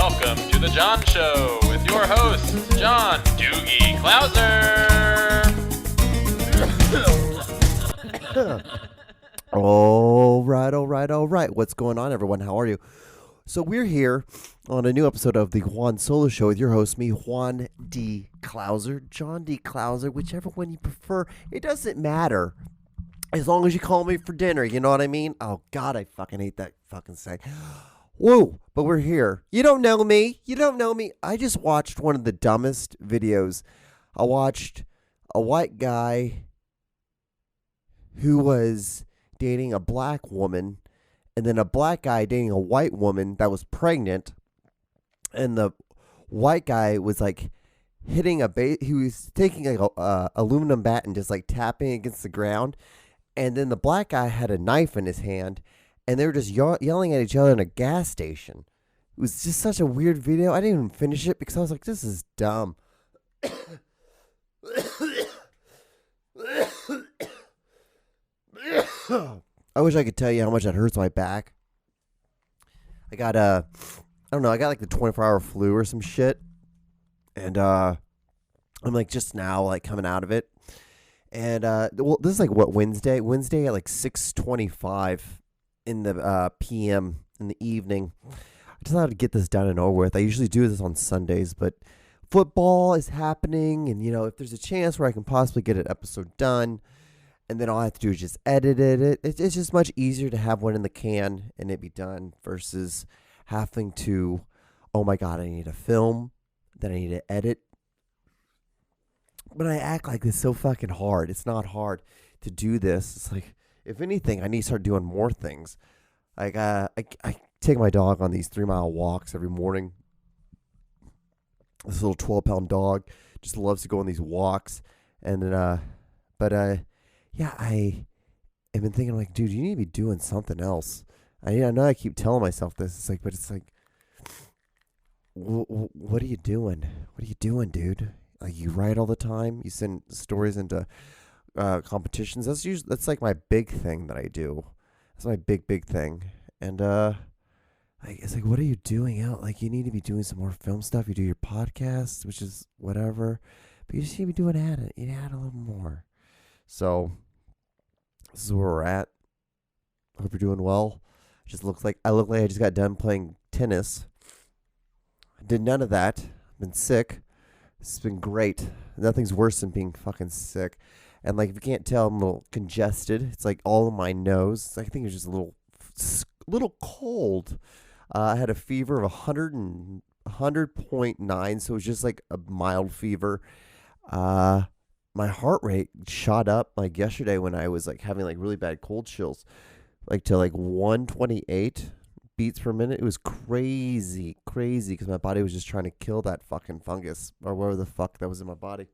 Welcome to The John Show with your host, John Doogie Clouser. All right. What's going on, everyone? How are you? So we're here on a new episode of the Juan Solo Show with your host, me, Juan D. Clouser, John D. Clouser, whichever one you prefer. It doesn't matter. As long as you call me for dinner, you know what I mean? Oh, God, I fucking hate that fucking saying. Whoa, but we're here. You don't know me. I just watched one of the dumbest videos. I watched a white guy who was dating a black woman, and then a black guy dating a white woman that was pregnant, and the white guy was like hitting he was taking like a aluminum bat and just like tapping against the ground, and then the black guy had a knife in his hand, and they were just yelling at each other in a gas station. It was just such a weird video. I didn't even finish it because I was like, this is dumb. I wish I could tell you how much that hurts my back. I got I don't know, I got like the 24-hour flu or some shit. And I'm like just now like coming out of it. And well, this is like what, Wednesday at like 6:25 in the PM in the evening. I just thought I'd get this done and over with. I usually do this on Sundays, but football is happening, and you know, if there's a chance where I can possibly get an episode done, and then all I have to do is just edit it. It's just much easier to have one in the can and it be done versus having to, oh my God, I need to film, then I need to edit. But I act like it's so fucking hard. It's not hard to do this. It's like, if anything, I need to start doing more things. Like I take my dog on these 3-mile walks every morning. This little 12-pound dog just loves to go on these walks. And then, yeah, I have been thinking, like, dude, you need to be doing something else. I know I keep telling myself this. It's like, but it's like, what are you doing? What are you doing, dude? Like, you write all the time. You send stories into competitions. That's like my big thing that I do. That's my big thing. And like, it's like, what are you doing out? Like, you need to be doing some more film stuff. You do your podcast, which is whatever, but you just need to be doing it. You add a little more. So this is where we're at. Hope you're doing well. I look like I just got done playing tennis. I did none of that. I've been sick. It's been great. Nothing's worse than being fucking sick. And like, if you can't tell, I'm a little congested. It's like all in my nose. I think it's just a little cold. I had a fever of 100.9, so it was just like a mild fever. My heart rate shot up like yesterday when I was like having like really bad cold chills, like to like 128 beats per minute. It was crazy because my body was just trying to kill that fucking fungus or whatever the fuck that was in my body.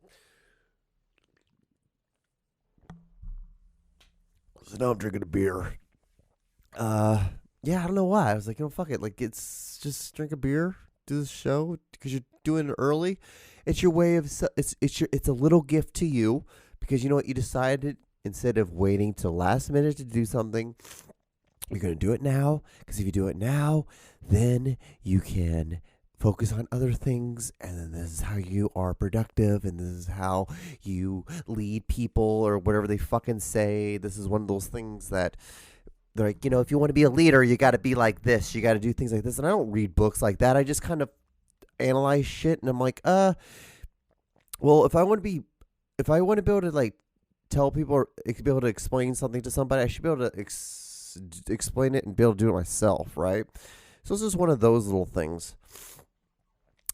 So now I'm drinking a beer. Yeah, I don't know why. I was like, you know, fuck it. Like, it's just drink a beer, do this show because you're doing it early. It's your way of it's a little gift to you because you know what, you decided instead of waiting till last minute to do something, you're going to do it now, because if you do it now, then you can focus on other things, and then this is how you are productive, and this is how you lead people or whatever they fucking say. This is one of those things that they're like, you know, if you want to be a leader, you got to be like this. You got to do things like this. And I don't read books like that. I just kind of analyze shit, and I'm like, well, if I want to be able to like tell people or be able to explain something to somebody, I should be able to explain it and be able to do it myself, right? So this is one of those little things.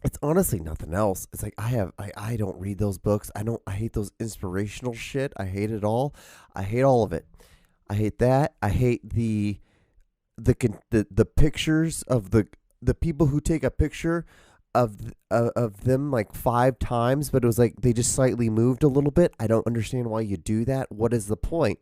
It's honestly nothing else. It's like I don't read those books. I hate those inspirational shit. I hate it all. I hate all of it. I hate that. I hate the pictures of the people who take a picture of them like 5 times, but it was like they just slightly moved a little bit. I don't understand why you do that. What is the point?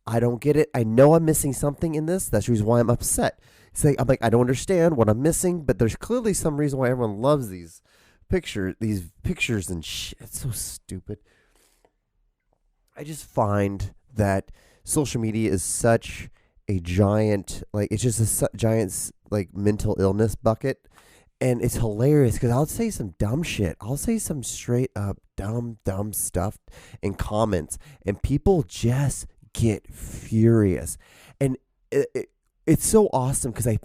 I don't get it. I know I'm missing something in this. That's the reason why I'm upset. It's like, I'm like, I don't understand what I'm missing, but there's clearly some reason why everyone loves these pictures and shit. It's so stupid. I just find that social media is such a giant, like, it's just a giant, like, mental illness bucket. And it's hilarious because I'll say some dumb shit. I'll say some straight up dumb stuff in comments, and people just get furious. And it's so awesome because I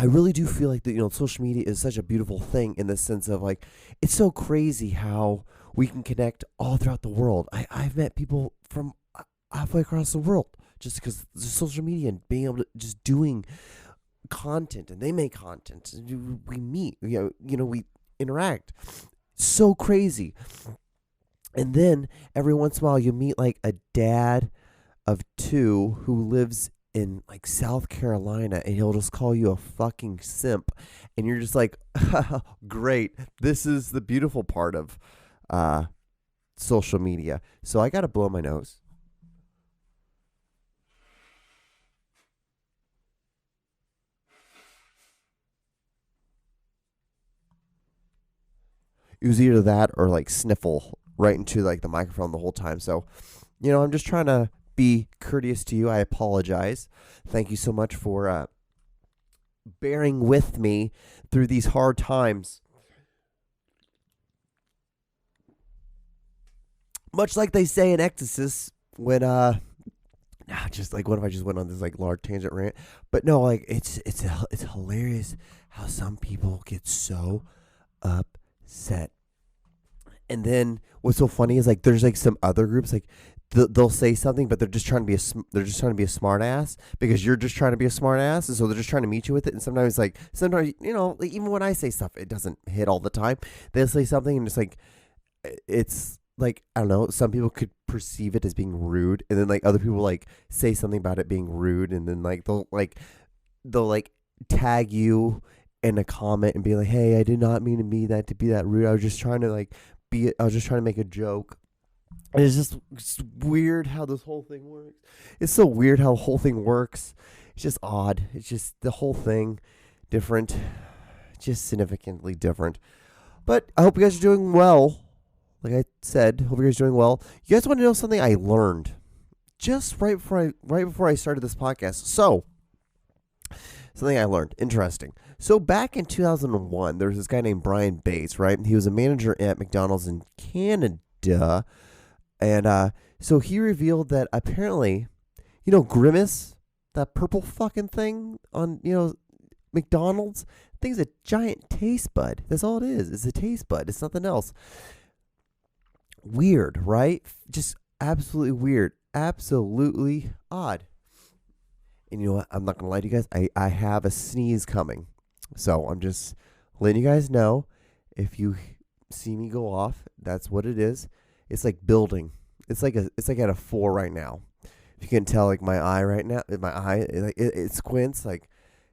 really do feel like that. Social media is such a beautiful thing in the sense of like it's so crazy how we can connect all throughout the world. I've met people from halfway across the world just because of social media and being able to just doing content, and they make content, and we meet, we interact. So crazy. And then every once in a while you meet like a dad of two who lives in like South Carolina, and he'll just call you a fucking simp, and you're just like, great, this is the beautiful part of social media. So I gotta blow my nose. It was either that or like sniffle right into like the microphone the whole time. So, I'm just trying to be courteous to you. I apologize. Thank you so much for bearing with me through these hard times. Much like they say in Exorcist when just like, what if I just went on this like large tangent rant? But no, like it's hilarious how some people get so upset. And then what's so funny is like there's like some other groups like they'll say something, but they're just trying to be a smart ass because you're just trying to be a smart ass, and so they're just trying to meet you with it. And sometimes like like even when I say stuff, it doesn't hit all the time. They'll say something and it's like, I don't know, some people could perceive it as being rude, and then like other people like say something about it being rude, and then like they'll tag you in a comment and be like, hey, I did not mean to be that rude. I was just trying to make a joke. And it's weird how this whole thing works. It's so weird how the whole thing works. It's just odd. It's just the whole thing different, just significantly different. But I hope you guys are doing well. Like I said, hope you guys are doing well. You guys want to know something I learned just right before I started this podcast? So, something I learned. Interesting. So back in 2001, there was this guy named Brian Bates, right? He was a manager at McDonald's in Canada. And so he revealed that apparently, Grimace, that purple fucking thing on, McDonald's, thing's a giant taste bud. That's all it is. It's a taste bud. It's nothing else. Weird, right? Just absolutely weird. Absolutely odd. And you know what? I'm not going to lie to you guys. I have a sneeze coming. So I'm just letting you guys know. If you see me go off, that's what it is. It's like building. It's like at a 4 right now. If you can tell, like my eye right now, it squints. Like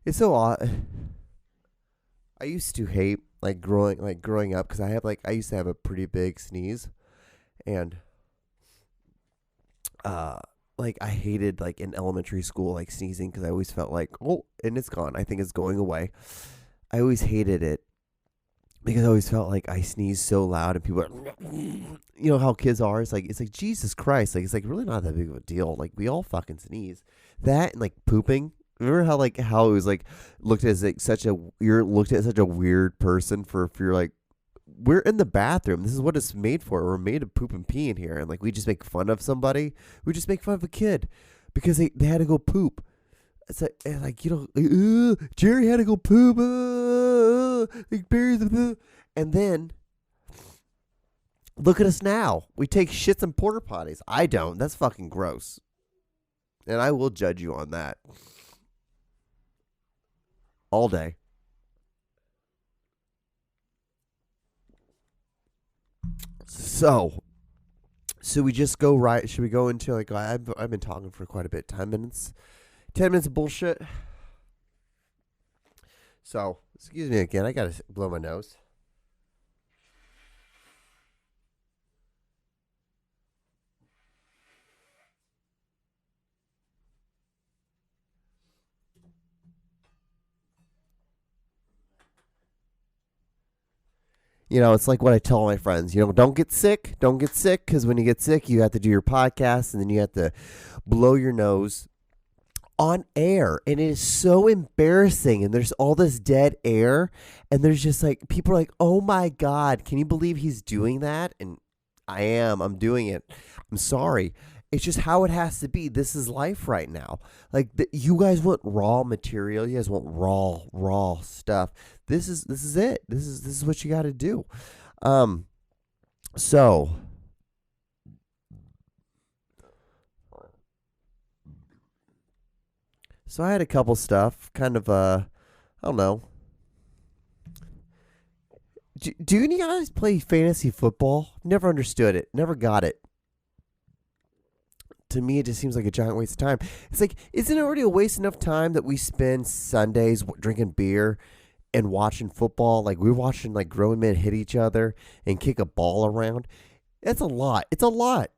it's so odd. I used to hate growing up because I used to have a pretty big sneeze, and I hated like in elementary school like sneezing because I always felt like, oh, and it's gone. I think it's going away. I always hated it because I always felt like I sneezed so loud and people are, how kids are. It's like Jesus Christ. Like it's like really not that big of a deal. Like we all fucking sneeze. That and like pooping. Remember how it was like looked at as like you're looked at as such a weird person if you're like, we're in the bathroom. This is what it's made for. We're made to poop and pee in here. And like we just make fun of somebody. We just make fun of a kid because they had to go poop. It's like Jerry had to go poop. And then look at us now. We take shits in porta potties. I don't. That's fucking gross. And I will judge you on that. All day. So we just go right. Should we go into like I've been talking for quite a bit. 10 minutes. 10 minutes of bullshit. So excuse me again. I gotta blow my nose. It's like what I tell my friends. Don't get sick. Don't get sick because when you get sick, you have to do your podcast and then you have to blow your nose on air, and it is so embarrassing, and there's all this dead air, and there's just like people are like, oh my god, can you believe he's doing that? And I'm doing it. I'm sorry. It's just how it has to be. This is life right now. Like you guys want raw material. You guys want raw stuff. This is it. This is what you got to do. So I had a couple stuff, kind of I don't know. Do you guys play fantasy football? Never understood it. Never got it. To me, it just seems like a giant waste of time. It's like, isn't it already a waste enough time that we spend Sundays drinking beer and watching football? Like, we're watching like grown men hit each other and kick a ball around. That's a lot. It's a lot.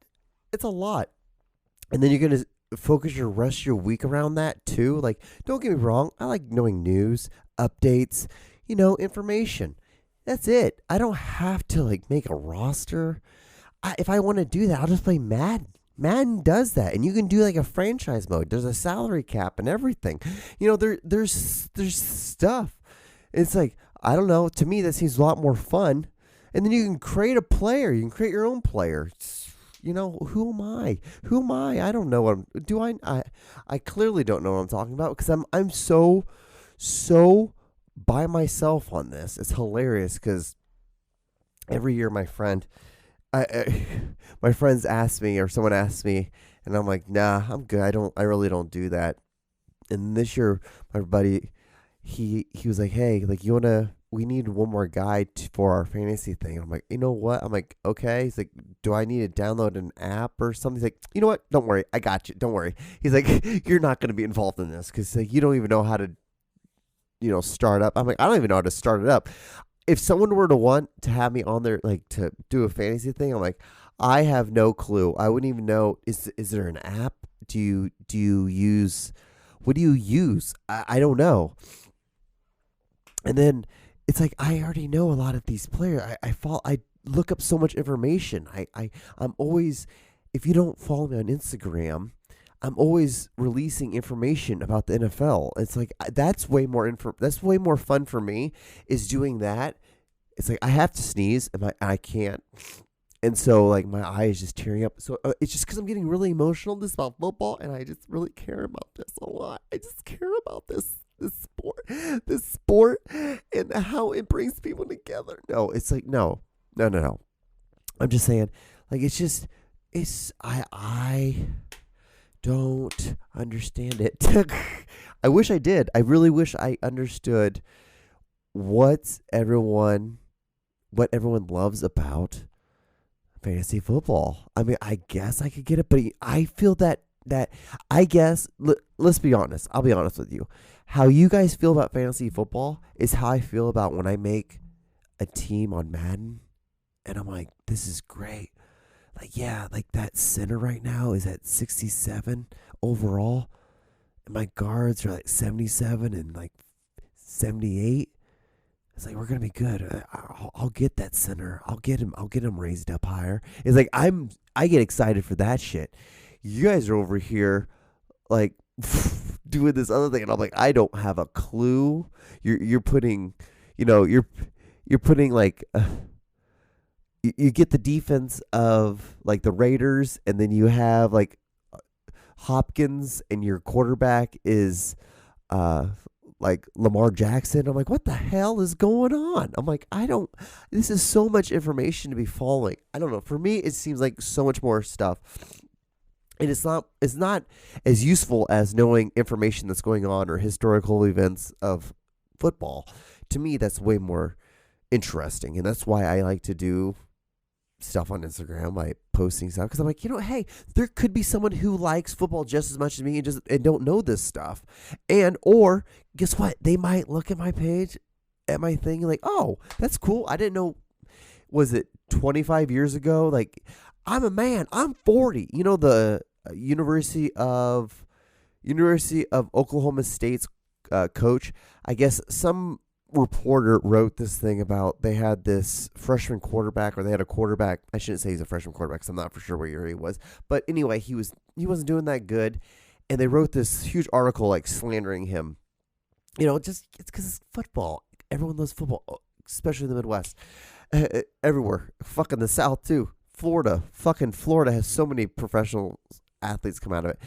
And then you're going to focus your rest of your week around that too. Like, don't get me wrong. I like knowing news, updates, information. That's it. I don't have to like make a roster. If I want to do that, I'll just play Madden. Madden does that, and you can do like a franchise mode. There's a salary cap and everything. There's stuff. It's like, I don't know. To me, that seems a lot more fun. And then you can create a player. You can create your own player. Who am I? I don't know what I clearly don't know what I'm talking about because I'm so by myself on this. It's hilarious because every year my friends ask me, or someone asks me, and I'm like, nah, I'm good. I really don't do that. And this year, my buddy, he was like, hey, like, we need one more guy for our fantasy thing. I'm like, you know what? I'm like, okay. He's like, do I need to download an app or something? He's like, you know what? Don't worry. I got you. Don't worry. He's like, you're not going to be involved in this because like, you don't even know how to, start up. I'm like, I don't even know how to start it up. If someone were to want to have me on there, like to do a fantasy thing, I'm like, I have no clue. I wouldn't even know. Is there an app? Do you use? What do you use? I don't know. And then it's like I already know a lot of these players. I look up so much information. I'm always, if you don't follow me on Instagram, I'm always releasing information about the NFL. It's like that's way more fun for me is doing that. It's like I have to sneeze and I can't. And so like my eye is just tearing up. So it's just because I'm getting really emotional about football, and I just really care about this a lot. I just care about this sport and how it brings people together. No, it's like no. I'm just saying, like I don't understand it. I wish I did. I really wish I understood what everyone loves about fantasy football. I mean, I guess I could get it, but I feel that I guess, let's be honest. I'll be honest with you. How you guys feel about fantasy football is how I feel about when I make a team on Madden, and I'm like, this is great. Like, yeah, like that center right now is at 67 overall. And my guards are like 77 and like 78. It's like, we're going to be good. I'll get that center. I'll get him raised up higher. It's like, I get excited for that shit. You guys are over here like doing this other thing. And I'm like, I don't have a clue. You're putting, you're putting like, you get the defense of like the Raiders, and then you have like Hopkins, and your quarterback is like Lamar Jackson. I'm like, what the hell is going on? I'm like, this is so much information to be following. I don't know. For me, it seems like so much more stuff. And it's not as useful as knowing information that's going on or historical events of football. To me, that's way more interesting. And that's why I like to do stuff on Instagram, like posting stuff, because I'm like, hey, there could be someone who likes football just as much as me and don't know this stuff, or guess what, they might look at my page, at my thing, like, oh, that's cool, I didn't know. Was it 25 years ago? Like, I'm a man, I'm 40. The University of Oklahoma State's coach, I guess some reporter wrote this thing about they had this freshman quarterback, or they had a quarterback. I shouldn't say he's a freshman quarterback because I'm not for sure what year he was. But anyway, he wasn't doing that good. and they wrote this huge article like slandering him. Just it's because it's football. Everyone loves football, especially in the Midwest. Everywhere, fucking the South too. Florida has so many professional athletes come out of it.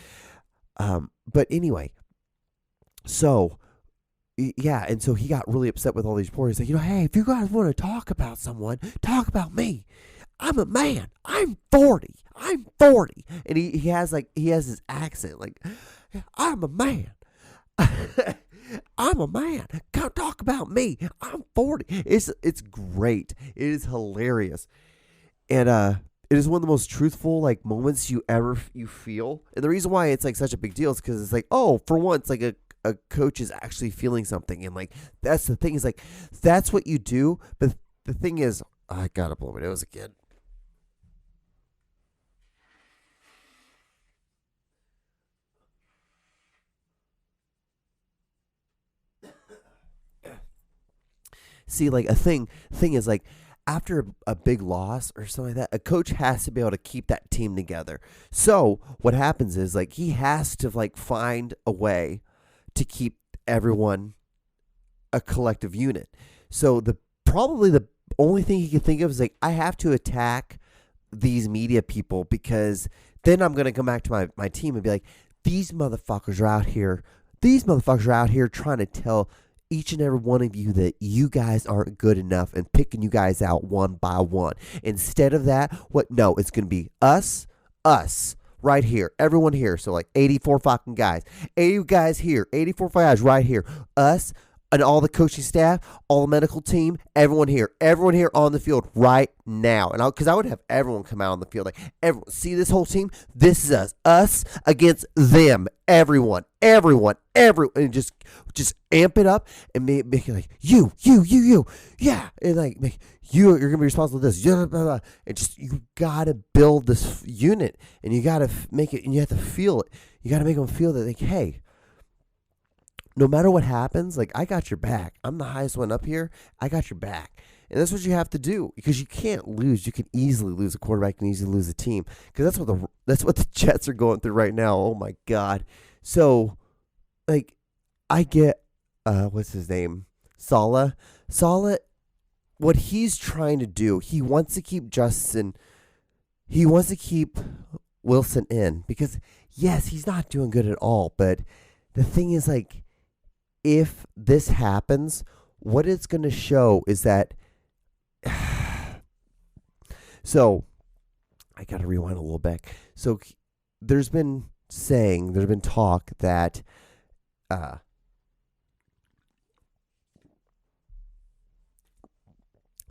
But anyway, so yeah, and so he got really upset with all these reporters. He's like, hey, if you guys want to talk about someone, talk about me. I'm a man. I'm 40. And he has his accent like, I'm a man. I'm a man. Come talk about me. I'm 40. It's great. It is hilarious. And it is one of the most truthful like moments you feel. And the reason why it's like such a big deal is because it's like, oh, for once, like a coach is actually feeling something. And like that's the thing, is like that's what you do. But the thing is, I gotta blow my nose again. See, like a thing is like after a big loss or something like that, a coach has to be able to keep that team together. So what happens is like he has to like find a way to keep everyone a collective unit. So probably the only thing he can think of is like, I have to attack these media people, because then I'm going to come back to my team and be like, these motherfuckers are out here trying to tell each and every one of you that you guys aren't good enough and picking you guys out one by one. Instead of that, it's going to be us right here, everyone here. So like 84 fucking guys, 80 guys here, 84 guys right here, us and all the coaching staff, all the medical team, everyone here on the field right now. And because I would have everyone come out on the field, like, everyone, see this whole team? This is us against them. Everyone, and just amp it up and make it like you, yeah, and like make you're gonna be responsible for this, blah, blah, blah. And just you gotta build this unit, and you gotta make it, and you have to feel it. You gotta make them feel that, like, hey, no matter what happens, like, I got your back. I'm the highest one up here. I got your back. And that's what you have to do, because you can't lose. You can easily lose a quarterback and easily lose a team, because that's what the Jets are going through right now. Oh my God. So, like, I get what's his name? Saleh, what he's trying to do, he wants to keep Wilson in, because yes, he's not doing good at all, but the thing is, like, if this happens, what it's going to show is that so I got to rewind a little back. So there's been talk that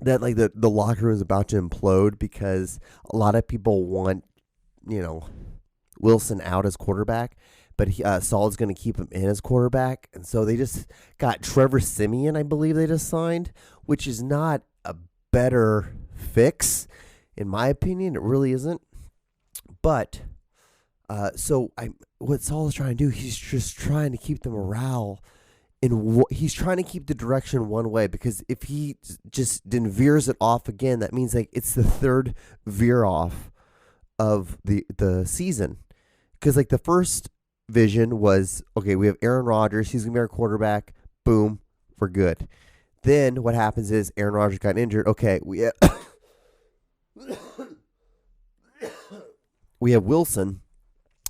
like the locker room is about to implode, because a lot of people want, Wilson out as quarterback, but Saul's going to keep him in as quarterback. And so they just got Trevor Siemian, I believe they just signed, which is not a better fix, in my opinion. It really isn't. But what Saul is trying to do, he's just trying to keep the morale he's trying to keep the direction one way, because if he just then veers it off again, that means like it's the third veer off of the season. Because like the first vision was, okay, we have Aaron Rodgers, he's gonna be our quarterback, boom, we're good. Then what happens is Aaron Rodgers got injured. Okay, we have Wilson.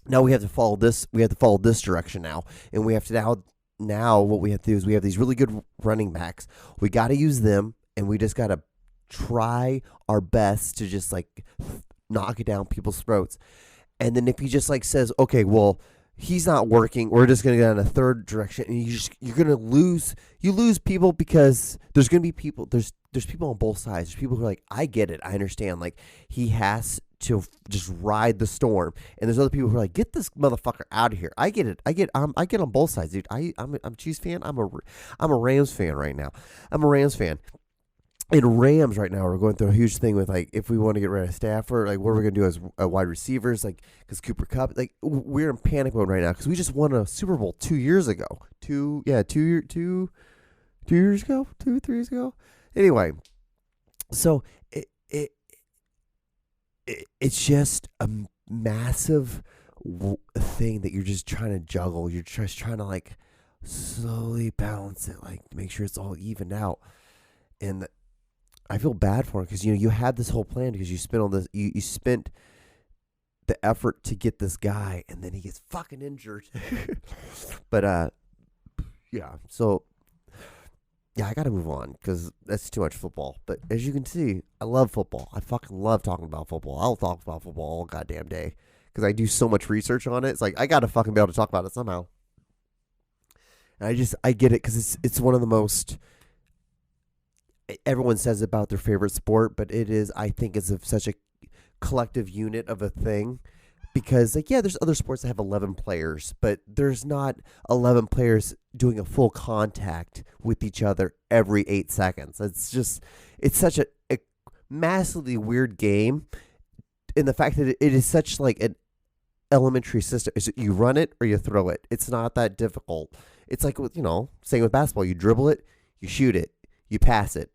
Now we have to follow this. We have to follow this direction now, and we have to now what we have to do is we have these really good running backs. We got to use them, and we just got to try our best to just like knock it down people's throats. And then if he just like says, okay, well, he's not working, we're just going to go in a third direction, and you're going to lose. You lose people, because there's going to be people. There's people on both sides. There's people who are like, I get it, I understand. Like, he has to just ride the storm, and there's other people who are like, get this motherfucker out of here. I get it. I get on both sides, dude. I'm a Chiefs fan. I'm a Rams fan right now. I'm a Rams fan. And Rams right now are going through a huge thing with, like, if we want to get rid of Stafford, like, what are we going to do as wide receivers, like, because Cooper Kupp, like, we're in panic mode right now, because we just won a Super Bowl 2 years ago. 2 years ago? 3 years ago? Anyway, so it's just a massive thing that you're just trying to juggle. You're just trying to like slowly balance it, like make sure it's all evened out. And I feel bad for him because you had this whole plan because you spent all this, you spent the effort to get this guy, and then he gets fucking injured. But yeah, so yeah, I got to move on because that's too much football. But as you can see, I love football. I fucking love talking about football. I'll talk about football all goddamn day because I do so much research on it. It's like I got to fucking be able to talk about it somehow. And I get it because it's one of the most. Everyone says about their favorite sport, but it is, I think, is such a collective unit of a thing. Because, like, yeah, there's other sports that have 11 players, but there's not 11 players doing a full contact with each other every 8 seconds. It's such a massively weird game. And the fact that it is such, like, an elementary system. Is you run it or you throw it. It's not that difficult. It's like, saying with basketball, you dribble it, you shoot it, you pass it.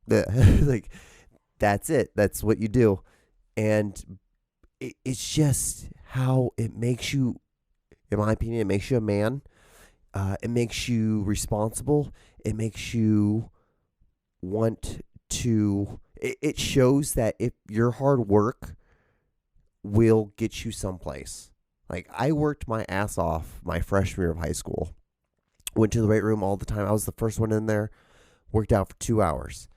Like, that's it. That's what you do. And it's just how it makes you, in my opinion, it makes you a man. It makes you responsible. It makes you want to, it shows that if your hard work will get you someplace. Like, I worked my ass off my freshman year of high school. Went to the weight room all the time. I was the first one in there. Worked out for 2 hours.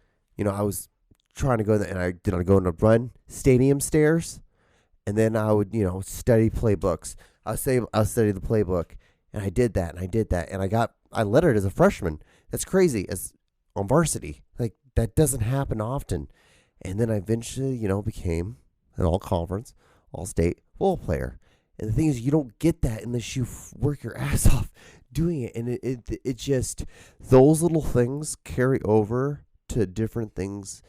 I was trying to go there, and I go on a run, stadium stairs. And then I would, study playbooks. I'll study the playbook, and I did that, and I lettered as a freshman. That's crazy, as on varsity. Like, that doesn't happen often. And then I eventually, became an all-conference, all-state football player. And the thing is, you don't get that unless you work your ass off doing it. And it just, those little things carry over to different things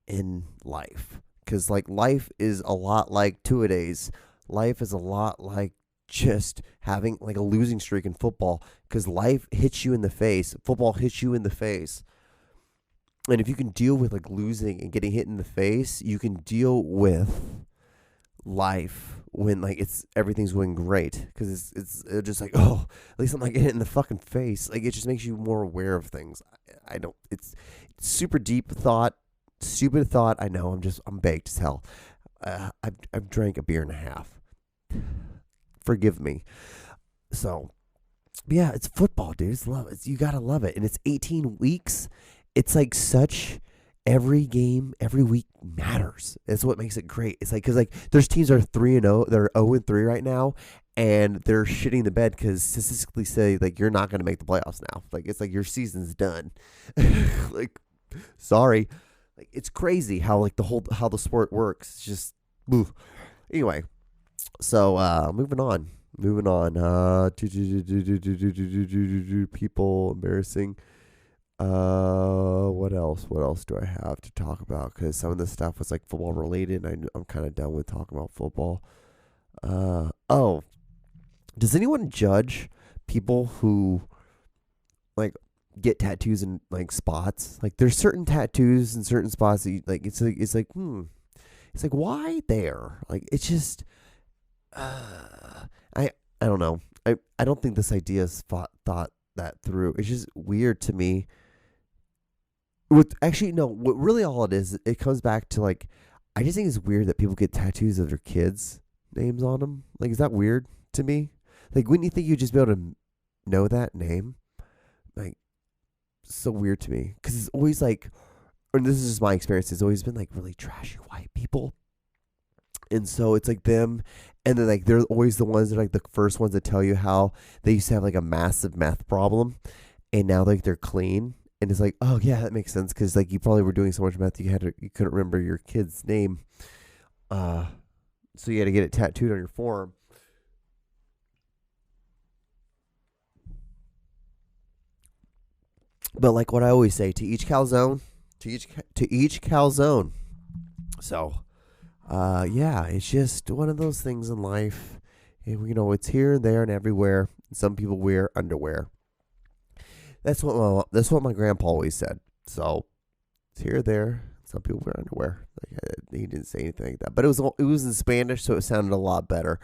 in life. Because, like, life is a lot like two-a-days. Life is a lot like just having, like, a losing streak in football. Because life hits you in the face. Football hits you in the face. And if you can deal with, like, losing and getting hit in the face, you can deal with life when, like, everything's going great. Because it's just like, oh, at least I'm not getting hit in the fucking face. Like, it just makes you more aware of things. It's super deep thought. Stupid thought, I know. I'm baked as hell. I've drank a beer and a half. Forgive me. So, yeah, it's football, dude. You gotta love it, and it's 18 weeks. It's like such. Every game, every week matters. That's what makes it great. It's like because there's teams that are 3-0, they're 0-3 right now, and they're shitting the bed because statistically say like you're not gonna make the playoffs now. Like it's like your season's done. Like, sorry. Like, it's crazy how like how the sport works. It's just, oof. Anyway. So moving on. People embarrassing. What else do I have to talk about? Because some of this stuff was like football related. And I'm kind of done with talking about football. Does anyone judge people who like get tattoos in like spots? Like there's certain tattoos in certain spots that you, like it's like why there? Like it's just I don't know. I don't think this idea is thought that through. It's just weird to me. What really all it is, it comes back to like I just think it's weird that people get tattoos of their kids' names on them. Like, is that weird to me? Like, wouldn't you think you'd just be able to know that name? Like, so weird to me. Because it's always like, and this is just my experience, it's always been like really trashy white people. And so it's like them, and then like they're always the ones that are like the first ones that tell you how they used to have like a massive meth problem, and now like they're clean. And it's like, oh yeah, that makes sense because like you probably were doing so much meth you couldn't remember your kid's name, so you had to get it tattooed on your forearm. But like what I always say, to each calzone, to each calzone. So, yeah, it's just one of those things in life. And, it's here and there and everywhere. Some people wear underwear. That's what my grandpa always said. So it's here, there. Some people wear underwear. Like, he didn't say anything like that, but it was in Spanish, so it sounded a lot better.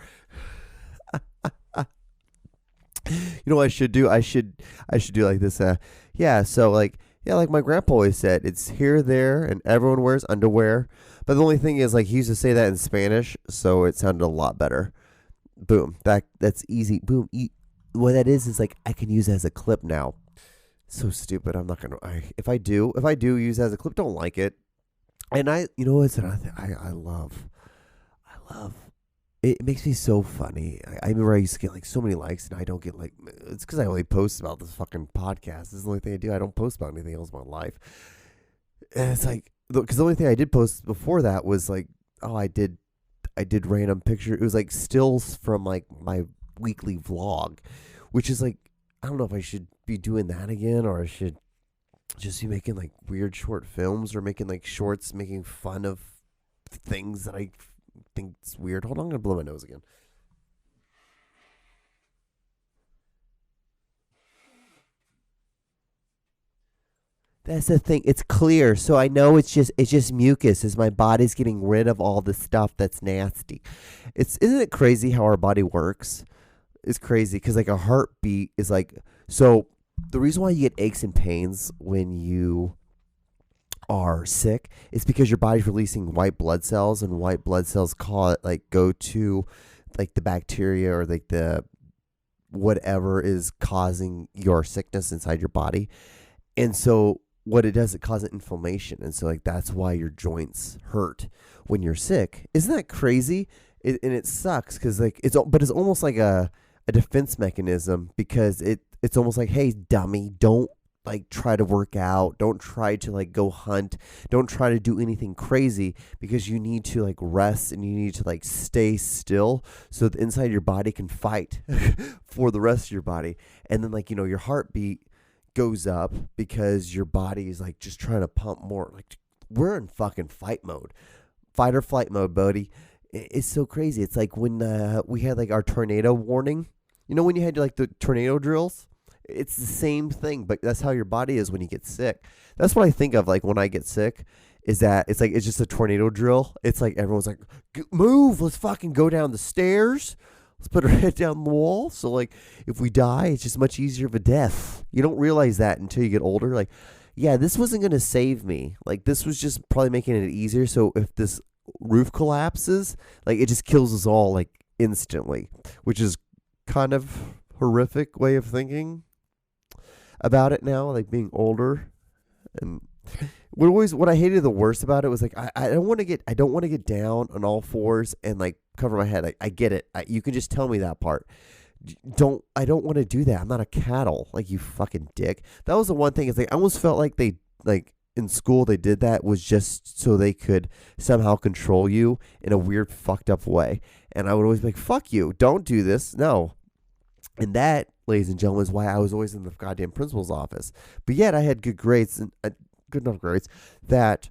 You know what I should do? I should do like this. So like my grandpa always said, it's here, there, and everyone wears underwear. But the only thing is, like, he used to say that in Spanish, so it sounded a lot better. Boom. That's easy. Boom. What that is like I can use it as a clip now. So stupid. I'm not gonna. If I do use it as a clip, don't like it. And you know what's another thing I love. It makes me so funny. I remember I used to get like so many likes, and I don't get like. It's because I only post about this fucking podcast. This is the only thing I do. I don't post about anything else in my life. And it's like, because the only thing I did post before that was like, I did random picture. It was like stills from like my weekly vlog, which is like, I don't know if I should be doing that again, or I should just be making like weird short films, or making like shorts making fun of things that I think it's weird. Hold on, I'm gonna blow my nose again. That's the thing. It's clear, so I know it's just mucus. As my body's getting rid of all the stuff that's nasty. Isn't it crazy how our body works? It's crazy because like a heartbeat is like, so the reason why you get aches and pains when you are sick is because your body's releasing white blood cells, and white blood cells go to like the bacteria or like the whatever is causing your sickness inside your body. And so what it does, it causes inflammation. And so like that's why your joints hurt when you're sick. Isn't that crazy? And it sucks because like it's almost like a defense mechanism, because it's almost like, hey, dummy, don't like try to work out, don't try to like go hunt, don't try to do anything crazy, because you need to like rest, and you need to like stay still so the inside your body can fight for the rest of your body. And then like, your heartbeat goes up because your body is like just trying to pump more. Like, we're in fucking fight or flight mode, buddy. It's so crazy. It's like when we had like our tornado warning, when you had like the tornado drills. It's the same thing, but that's how your body is when you get sick. That's what I think of like when I get sick, is that it's like it's just a tornado drill. It's like everyone's like, move, let's fucking go down the stairs. Let's put our head down the wall. So like if we die, it's just much easier of a death. You don't realize that until you get older. Like, yeah, this wasn't going to save me. Like, this was just probably making it easier. So if this roof collapses, like, it just kills us all like instantly, which is kind of horrific way of thinking about it now, like being older. And what I hated the worst about it was like I don't want to get down on all fours and like cover my head. I get it. You can just tell me that part. I don't want to do that. I'm not a cattle, like, you fucking dick. That was the one thing. Is like I almost felt like they like in school they did that was just so they could somehow control you in a weird fucked up way. And I would always be like, fuck you, don't do this. No. And that, ladies and gentlemen, is why I was always in the goddamn principal's office. But yet I had good grades, and good enough grades that,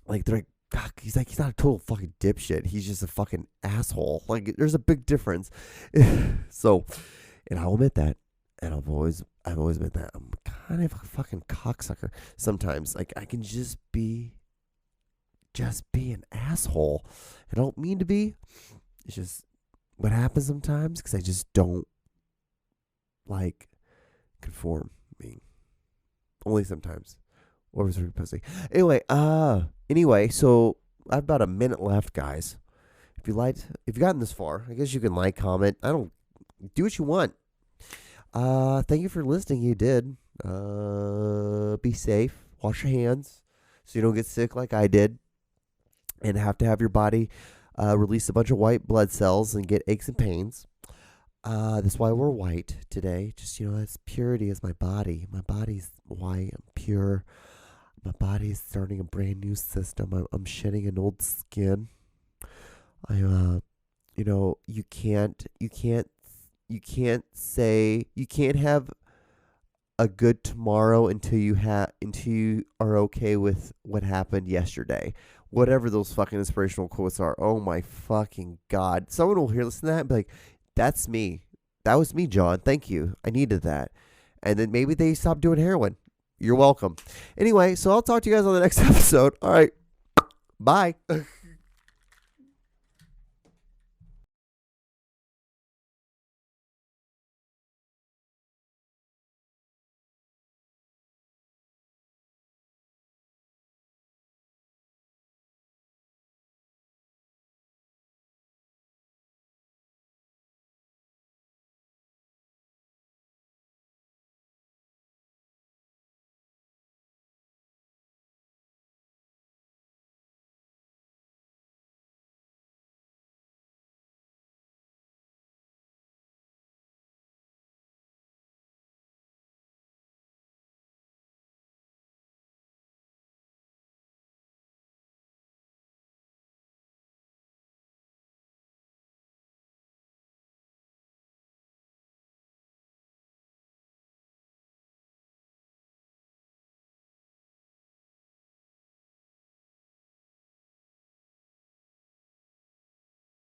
like, they're like, God, he's not a total fucking dipshit. He's just a fucking asshole. Like, there's a big difference. So, and I'll admit that. And I've always admit that. I'm kind of a fucking cocksucker sometimes. Like, I can just be an asshole. I don't mean to be. It's just what happens sometimes, because I just don't like conforming. Only sometimes. Or was it pussy? Anyway, so I have about a minute left, guys. If you've gotten this far, I guess you can like, comment. Do what you want. Thank you for listening. You did. Be safe. Wash your hands so you don't get sick like I did, and have to have your body release a bunch of white blood cells and get aches and pains. That's why we're white today. Just, that's purity is my body. My body's white. I'm pure. My body's starting a brand new system. I'm shedding an old skin. You can't have a good tomorrow until you are okay with what happened yesterday. Whatever those fucking inspirational quotes are. Oh my fucking God. Someone will listen to that and be like, that's me. That was me, John. Thank you. I needed that. And then maybe they stop doing heroin. You're welcome. Anyway, so I'll talk to you guys on the next episode. All right. Bye.